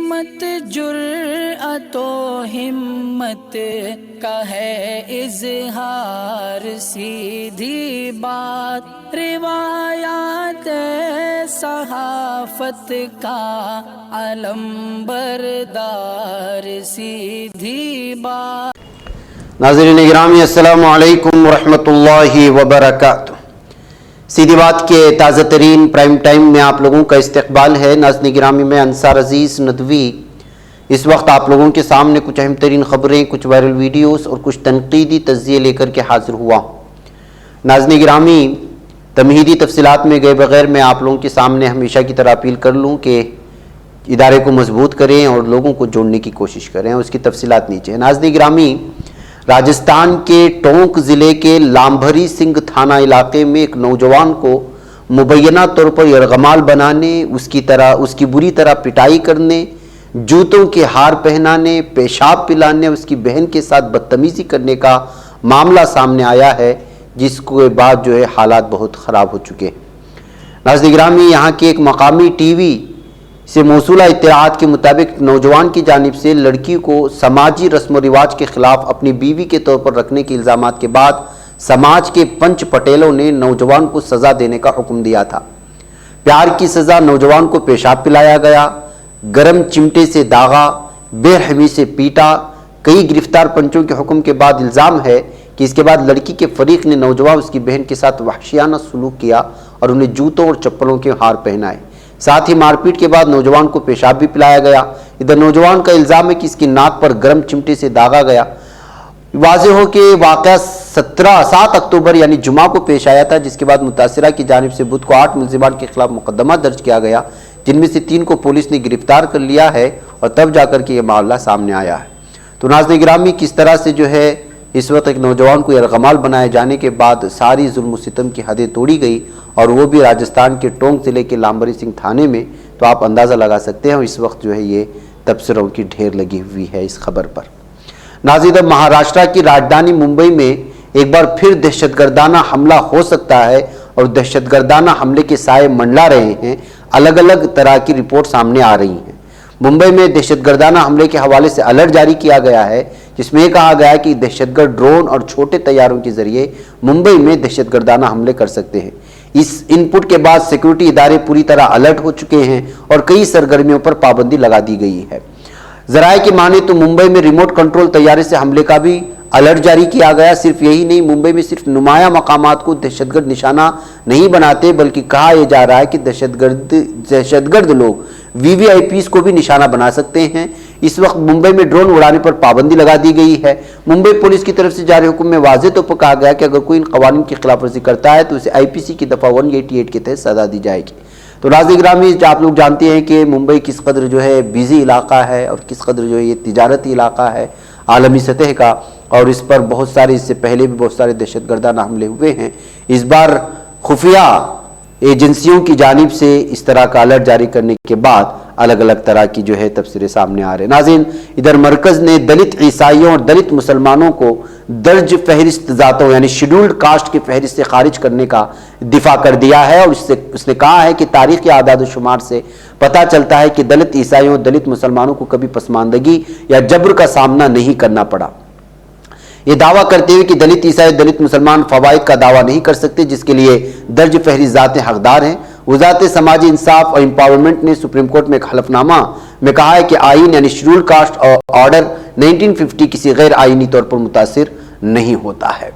سمت جرأت و ہمت کا ہے اظہار، سیدھی بات روایات صحافت کا علم بردار، سیدھی بات۔ ناظرین گرامی السلام علیکم ورحمۃ اللہ وبرکاتہ۔ سیدھی بات کے تازہ ترین پرائم ٹائم میں آپ لوگوں کا استقبال ہے۔ ناظرین گرامی میں انصار عزیز ندوی اس وقت آپ لوگوں کے سامنے کچھ اہم ترین خبریں، کچھ وائرل ویڈیوز اور کچھ تنقیدی تجزیے لے کر کے حاضر ہوا ہوں۔ ناظرین گرامی، تمہیدی تفصیلات میں گئے بغیر میں آپ لوگوں کے سامنے ہمیشہ کی طرح اپیل کر لوں کہ ادارے کو مضبوط کریں اور لوگوں کو جوڑنے کی کوشش کریں، اور اس کی تفصیلات نیچے ہیں۔ ناظرین گرامی، راجستھان کے ٹونک ضلع کے لامبھری سنگھ تھانہ علاقے میں ایک نوجوان کو مبینہ طور پر یرغمال بنانے، اس کی بری طرح پٹائی کرنے، جوتوں کے ہار پہنانے، پیشاب پلانے، اس کی بہن کے ساتھ بدتمیزی کرنے کا معاملہ سامنے آیا ہے، جس کے بعد حالات بہت خراب ہو چکے ہیں۔ ناظرین گرامی، یہاں کے ایک مقامی ٹی وی سے موصولہ اطلاعات کے مطابق نوجوان کی جانب سے لڑکی کو سماجی رسم و رواج کے خلاف اپنی بیوی کے طور پر رکھنے کے الزامات کے بعد سماج کے پنچ پٹیلوں نے نوجوان کو سزا دینے کا حکم دیا تھا۔ پیار کی سزا، نوجوان کو پیشاب پلایا گیا، گرم چمٹے سے داغا، بے رحمی سے پیٹا۔ کئی گرفتار پنچوں کے حکم کے بعد الزام ہے کہ اس کے بعد لڑکی کے فریق نے نوجوان اس کی بہن کے ساتھ وحشیانہ سلوک کیا اور انہیں جوتوں اور چپلوں کے ہار پہنائے۔ ساتھ ہی مار پیٹ کے بعد نوجوان کو پیشاب بھی پلایا گیا۔ ادھر نوجوان کا الزام ہے کہ اس کی ناک پر گرم چمٹے سے داغا گیا۔ واضح ہو کہ واقعہ 7 اکتوبر یعنی جمعہ کو پیش آیا تھا، جس کے بعد متاثرہ کی جانب سے بدھ کو 8 ملزمان کے خلاف مقدمہ درج کیا گیا، جن میں سے 3 کو پولیس نے گرفتار کر لیا ہے، اور تب جا کر کے یہ معاملہ سامنے آیا ہے۔ تو ناظرین گرامی، کس طرح سے اس وقت ایک نوجوان کو یرغمال بنائے جانے کے بعد ساری ظلم و ستم کی حدیں توڑی گئی، اور وہ بھی راجستھان کے ٹونک ضلع کے لامبری سنگھ تھانے میں، تو آپ اندازہ لگا سکتے ہیں اس وقت یہ تبصروں کی ڈھیر لگی ہوئی ہے اس خبر پر۔ ناظرین، اب مہاراشٹر کی راجدھانی ممبئی میں ایک بار پھر دہشت گردانہ حملہ ہو سکتا ہے، اور دہشت گردانہ حملے کے سائے منڈلا رہے ہیں۔ الگ الگ طرح کی رپورٹ سامنے آ رہی ہیں۔ ممبئی میں دہشت گردانہ حملے کے حوالے سے الرٹ جاری کیا گیا ہے، جس میں یہ کہا گیا ہے کہ دہشت گرد ڈرون اور چھوٹے طیاروں کے ذریعے ممبئی میں دہشت گردانہ حملے کر سکتے ہیں۔ اس ان پٹ کے بعد سیکورٹی ادارے پوری طرح الرٹ ہو چکے ہیں، اور کئی سرگرمیوں پر پابندی لگا دی گئی ہے۔ ذرائع کی مانیں تو ممبئی میں ریموٹ کنٹرول طیارے سے حملے کا بھی الرٹ جاری کیا گیا۔ صرف یہی نہیں، ممبئی میں صرف نمایاں مقامات کو دہشت گرد نشانہ نہیں بناتے، بلکہ کہا یہ جا رہا ہے کہ دہشت گرد لوگ VVIPs کو بھی نشانہ بنا سکتے ہیں۔ اس وقت ممبئی میں ڈرون اڑانے پر پابندی لگا دی گئی ہے۔ ممبئی پولیس کی طرف سے جاری حکم میں واضح طور پر کہا گیا کہ اگر کوئی ان قوانین کی خلاف ورزی کرتا ہے تو اسے IPC کی دفعہ 188 کے تحت سزا دی جائے گی۔ تو ناظرین گرامی، آپ لوگ جانتے ہیں کہ ممبئی کس قدر بیزی علاقہ ہے، اور کس قدر یہ تجارتی علاقہ ہے عالمی سطح کا، اور اس پر بہت سارے، اس سے پہلے بھی بہت سارے دہشت گردانہ حملے ہوئے ہیں۔ اس بار خفیہ ایجنسیوں کی جانب سے اس طرح کا الرٹ جاری کرنے کے بعد الگ الگ طرح کی تبصرے سامنے آ رہے ہیں۔ ناظرین، ادھر مرکز نے دلت عیسائیوں اور دلت مسلمانوں کو درج فہرست ذاتوں یعنی شیڈولڈ کاسٹ کی فہرست سے خارج کرنے کا دفاع کر دیا ہے، اور اس نے کہا ہے کہ تاریخی اعداد و شمار سے پتہ چلتا ہے کہ دلت عیسائیوں اور دلت مسلمانوں کو کبھی پسماندگی یا جبر کا سامنا نہیں کرنا پڑا۔ یہ دعویٰ کرتے ہوئے کہ دلت عیسائی دلت مسلمان فوائد کا دعویٰ نہیں کر سکتے، جس کے لیے درج فہرست ذاتیں حقدار ہیں۔ وزارت سماجی انصاف اور امپاورمنٹ نے سپریم کورٹ میں ایک حلف نامہ میں کہا ہے کہ آئین یعنی شیڈول کاسٹ آرڈر 1950 کسی غیر آئینی طور پر متاثر نہیں ہوتا ہے۔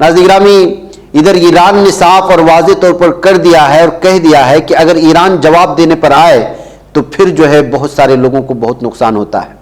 ناظرین گرامی، ادھر ایران نے صاف اور واضح طور پر کر دیا ہے اور کہہ دیا ہے کہ اگر ایران جواب دینے پر آئے تو پھر بہت سارے لوگوں کو بہت نقصان ہوتا ہے۔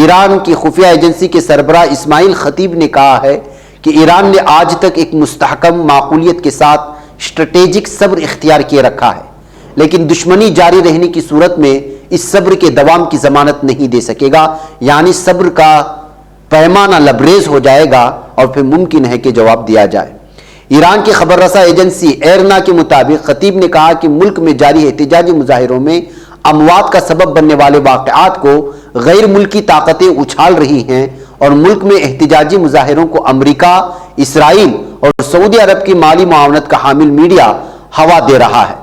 ایران کی خفیہ ایجنسی کے سربراہ اسماعیل خطیب نے کہا ہے کہ ایران نے آج تک ایک مستحکم معقولیت کے ساتھ اسٹریٹجک صبر اختیار کیے رکھا ہے، لیکن دشمنی جاری رہنے کی صورت میں اس صبر کے دوام کی ضمانت نہیں دے سکے گا، یعنی صبر کا پیمانہ لبریز ہو جائے گا اور پھر ممکن ہے کہ جواب دیا جائے۔ ایران کی خبر رساں ایجنسی ایرنا کے مطابق خطیب نے کہا کہ ملک میں جاری احتجاجی مظاہروں میں اموات کا سبب بننے والے واقعات کو غیر ملکی طاقتیں اچھال رہی ہیں، اور ملک میں احتجاجی مظاہروں کو امریکہ، اسرائیل اور سعودی عرب کی مالی معاونت کا حامل میڈیا ہوا دے رہا ہے۔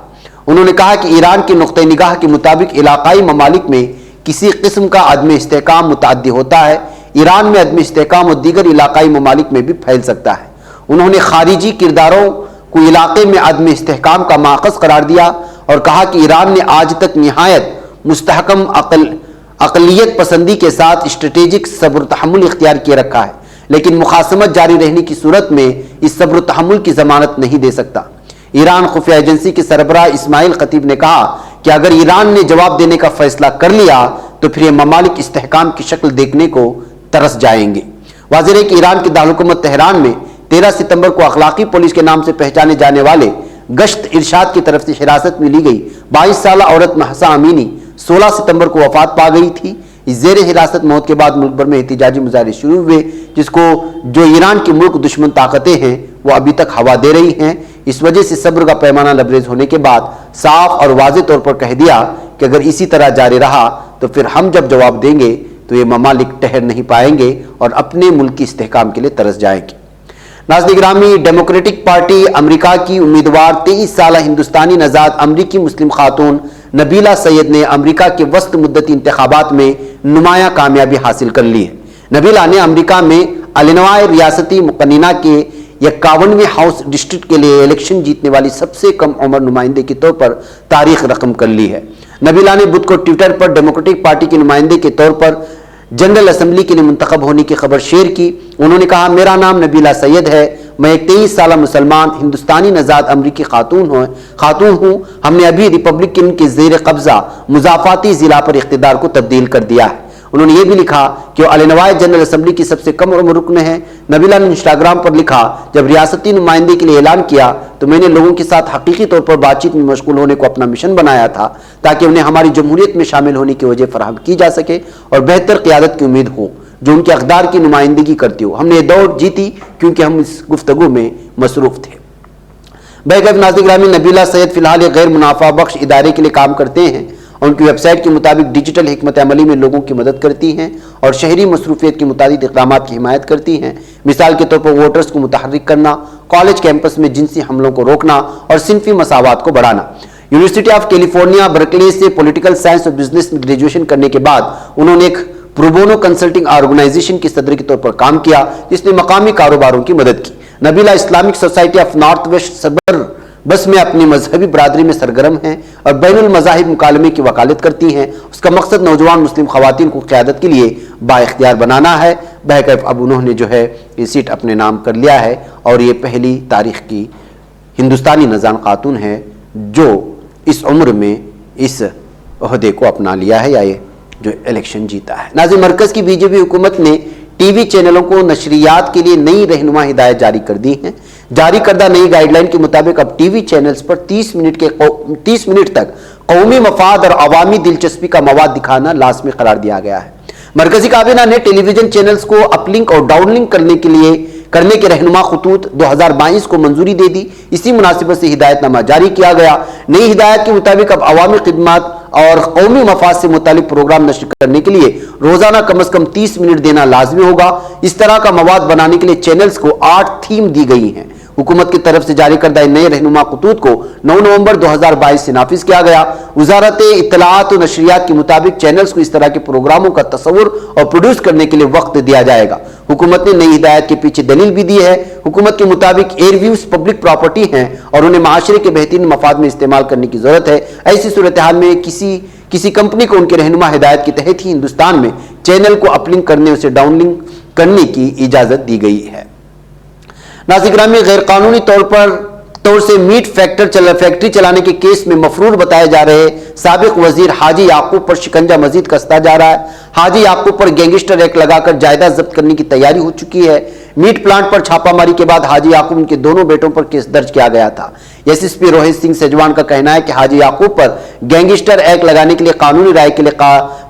انہوں نے کہا کہ ایران کے نقطہ نگاہ کے مطابق علاقائی ممالک میں किसी किस्म का अदम इस्तेहकाम मुतअद्दी होता है, ईरान में अदम इस्तेहकाम और दीगर इलाकाई ममालिक में भी फैल सकता है। उन्होंने खारिजी किरदारों को इलाके में अदम इस्तेहकाम का माखज़ करार दिया और कहा कि ईरान ने आज तक निहायत मुस्तहकम अक़लियत पसंदी के साथ स्ट्रेटेजिक सब्र तहम्मुल इख्तियार किए रखा है, लेकिन मुखासमत जारी रहने की सूरत में इस सब्र तहम्मुल की जमानत नहीं दे सकता। ईरान खुफिया एजेंसी के सरबराह इस्माइल खतीब ने कहा कि अगर ईरान ने जवाब देने का फैसला कर लिया तो फिर ये ममालिक इस्तेहकाम की शक्ल देखने को तरस जाएंगे। वाज़ेह है कि ईरान की दारुलहुकूमत तेहरान में 13 सितंबर को अखलाकी पुलिस के नाम से पहचाने जाने वाले गश्त इरशाद की तरफ से हिरासत में ली गई 22 साल औरत महसा अमीनी 16 सितंबर को वफात पा गई थी। इस ज़ेर हिरासत मौत के बाद मुल्क भर में एहतिजाजी मुजाहरे शुरू हुए, जिसको जो ईरान की मुल्क दुश्मन ताकतें हैं वो अभी तक हवा दे रही हैं। इस वजह से सब्र का पैमाना लबरेज होने के बाद साफ और वाज़ेह तौर पर कह दिया कि अगर इसी तरह जारी रहा तो फिर हम जब जवाब देंगे तो ये ममालिक ठहर नहीं पाएंगे और अपने मुल्क की इस्तेहकाम के लिए तरस जाएंगे। नाज़रीन गिरामी, डेमोक्रेटिक पार्टी अमेरिका की उम्मीदवार 23 साल हिंदुस्तानी नज़ाद अमरीकी मुस्लिम खातून नबीला सैयद ने अमेरिका के वस्त मुद्दती इंतखाबात में नुमायां कामयाबी हासिल कर ली है। नबीला ने अमेरिका में इलिनॉय रियासती मुकन्निना के 51वें हाउस डिस्ट्रिक्ट के लिए इलेक्शन जीतने वाली सबसे कम उम्र नुमाइंदे के तौर पर तारीख रकम कर ली है। नबीला ने बुध को ट्विटर पर डेमोक्रेटिक पार्टी के नुमाइंदे के तौर पर जनरल असेंबली के लिए मुंतखब होने की खबर शेयर की। उन्होंने कहा, मेरा नाम नबीला सैयद है, मैं एक 23 साल मुसलमान हिंदुस्तानी नज़ाद अमरीकी खातून हूँ। हमने अभी रिपब्लिकन के ज़ेर कब्जा मुजाफाती ज़िला पर इख्तिदार को तब्दील कर दिया है। उन्होंने ये भी लिखा कि वो इलिनॉय जनरल असेंबली की सबसे कम उम्र रुकन है। नबीला ने इंस्टाग्राम पर लिखा, जब रियासती नुमाइंदे के लिए ऐलान किया तो मैंने लोगों के साथ हकीकी तौर पर बातचीत में मशगूल होने को अपना मिशन बनाया था ताकि उन्हें हमारी जमहूरियत में शामिल होने की वजह फराहम की जा सके और बेहतर क़ियादत की उम्मीद हो जो उनके अक़दार की नुमाइंदगी करती हो। हमने ये दौड़ जीती क्योंकि हम इस गुफ्तगू में मसरूफ़ थे। बैगैफ नाज़रीन गिरामी, नबीला सैयद फ़िलहाल एक गैर मुनाफा बख्श इदारे के लिए काम करते हैं। उनकी वेबसाइट के मुताबिक डिजिटल हिकमत अमली में लोगों की मदद करती हैं और शहरी मसरूफियत के मुताबिक इक़दामात की हिमायत करती हैं। मिसाल के तौर पर वोटर्स को मुतहर्रिक करना, कॉलेज कैंपस में जिनसी हमलों को रोकना और सिनफी मसावात को बढ़ाना। यूनिवर्सिटी ऑफ कैलिफोर्निया बर्कले से पॉलिटिकल साइंस और बिजनेस में ग्रेजुएशन करने के बाद उन्होंने एक प्रोबोनो कंसल्टिंग ऑर्गेनाइजेशन के सदर के तौर पर काम किया जिसने मकामी कारोबारों की मदद की। Nabila Islamic society of north west सबर बस में अपनी मजहबी बरादरी में सरगर्म हैं और बैनुल मज़ाहिब मुकालमे की वकालत करती हैं। उसका मकसद नौजवान मुस्लिम खवातीन को क़यादत के लिए बाइख्तियार बनाना है। बहरकैफ अब उन्होंने जो है ये सीट अपने नाम कर लिया है और ये पहली तारीख की हिंदुस्तानी नज़ान खातून है जो इस उम्र में इस ओहदे को अपना लिया है या ये जो इलेक्शन जीता है। नाज़रीन, मरकज़ की बीजेपी हुकूमत ने टीवी चैनलों को नशरियात के लिए नई रहनुमा हिदायत जारी कर दी हैं। जारी करदा नई गाइडलाइन के मुताबिक अब टीवी चैनल्स पर 30 मिनट तक कौमी मफाद और अवामी दिलचस्पी का मवाद दिखाना लाज़मी करार दिया गया है। मरकजी काबीना ने टेलीविजन चैनल्स को अपलिंक और डाउनलिंक करने के रहनुमा खतूत 2022 को मंजूरी दे दी। इसी मुनासिबत से हिदायतनामा जारी किया गया। नई हिदायत के मुताबिक अब अवामी खिदमत और कौमी मफाद से मुतालिक प्रोग्राम नश्र करने के लिए रोजाना कम अज कम 30 मिनट देना लाजमी होगा। इस तरह का मवाद बनाने के लिए चैनल्स को 8 थीम दी गई हैं। हुकूमत की तरफ से जारी करदा नए रहनुमा खतूत को 9 नवंबर 2022 से नाफिज किया गया। वजारत इत्तलाआत और नशरियात के मुताबिक चैनल्स को इस तरह के प्रोग्रामों का तस्वुर और प्रोड्यूस करने के लिए वक्त दिया जाएगा। हुकूमत ने नई हिदायत के पीछे दलील भी दी है। हुकूमत के मुताबिक एयरव्यूज पब्लिक प्रॉपर्टी हैं और उन्हें माशरे के बेहतरीन मफाद में इस्तेमाल करने की जरूरत है। ऐसी सूरत हाल में किसी कंपनी को उनके रहनुमा हिदायत के तहत ही हिंदुस्तान में चैनल को अपलिंक करने उसे डाउनलिंक करने की इजाजत दी गई है। नाज़रीन गिरामी, गैर कानूनी तौर से मीट फैक्ट्री चलाने के केस में मफरूर बताए जा रहे साबिक वजीर हाजी याकूब पर शिकंजा मजीद कसता जा रहा है। हाजी याकूब पर गैंगस्टर एक्ट लगाकर जायदाद जब्त करने की तैयारी हो चुकी है। मीट प्लांट पर छापामारी के बाद हाजी याकूब उनके दोनों बेटों पर केस दर्ज किया गया था। एसएसपी रोहित सिंह सेजवान का कहना है कि हाजी याकूब पर गैंगस्टर एक्ट लगाने के लिए कानूनी राय के लिए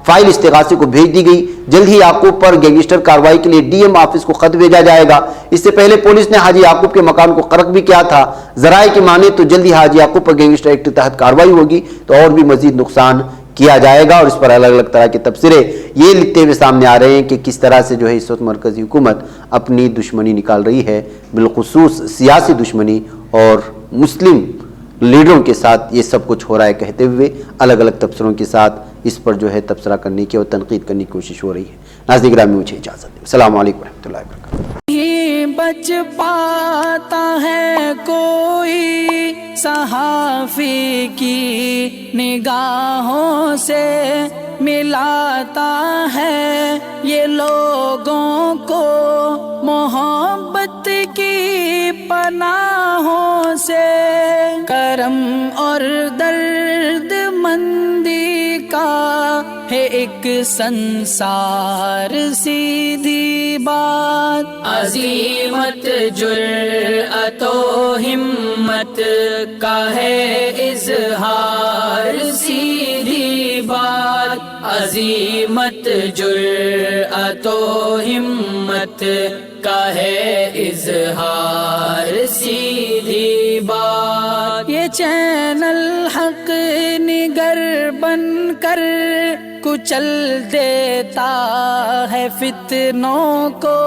फाइल इस्तिगासे को भेज दी गई। जल्द ही याकूब पर गैंगस्टर कार्रवाई के लिए डीएम ऑफिस को खत भेजा जाएगा। इससे पहले पुलिस ने हाजी याकूब के मकान को कर्क भी किया था। जराये की माने तो जल्द ही हाजी याकूब पर गैंगस्टर एक्ट के तहत कार्रवाई होगी तो और भी मजीद नुकसान किया जाएगा और इस पर अलग अलग तरह के तबसरे ये लिखते हुए सामने आ रहे हैं कि किस तरह से जो है इस वक्त मरकजी हुकूमत अपनी दुश्मनी निकाल रही है, बिलखुसूस सियासी दुश्मनी और मुस्लिम लीडरों के साथ ये सब कुछ हो रहा है कहते हुए अलग अलग तबसरों के साथ اس پر جو ہے تبصرہ کرنے کی اور تنقید کرنے کی کوشش ہو رہی ہے۔ ناظرین گرامی مجھے اجازت دیں، السلام علیکم ورحمۃ اللہ وبرکاتہ۔ نہیں بچ پاتا ہے کوئی صحافی کی نگاہوں سے، ملاتا ہے یہ لوگوں کو محبت کی پناہوں سے، کرم اور درد مندی کا ہے ایک سنسار، سیدھی بات عزیمت جرأت و ہمت کا ہے اظہار، سیدھی بات عزیمت جرأت و ہمت کا ہے اظہار، سیدھی بات۔ یہ چینل حق نگر بن کر کچل دیتا ہے فتنوں کو،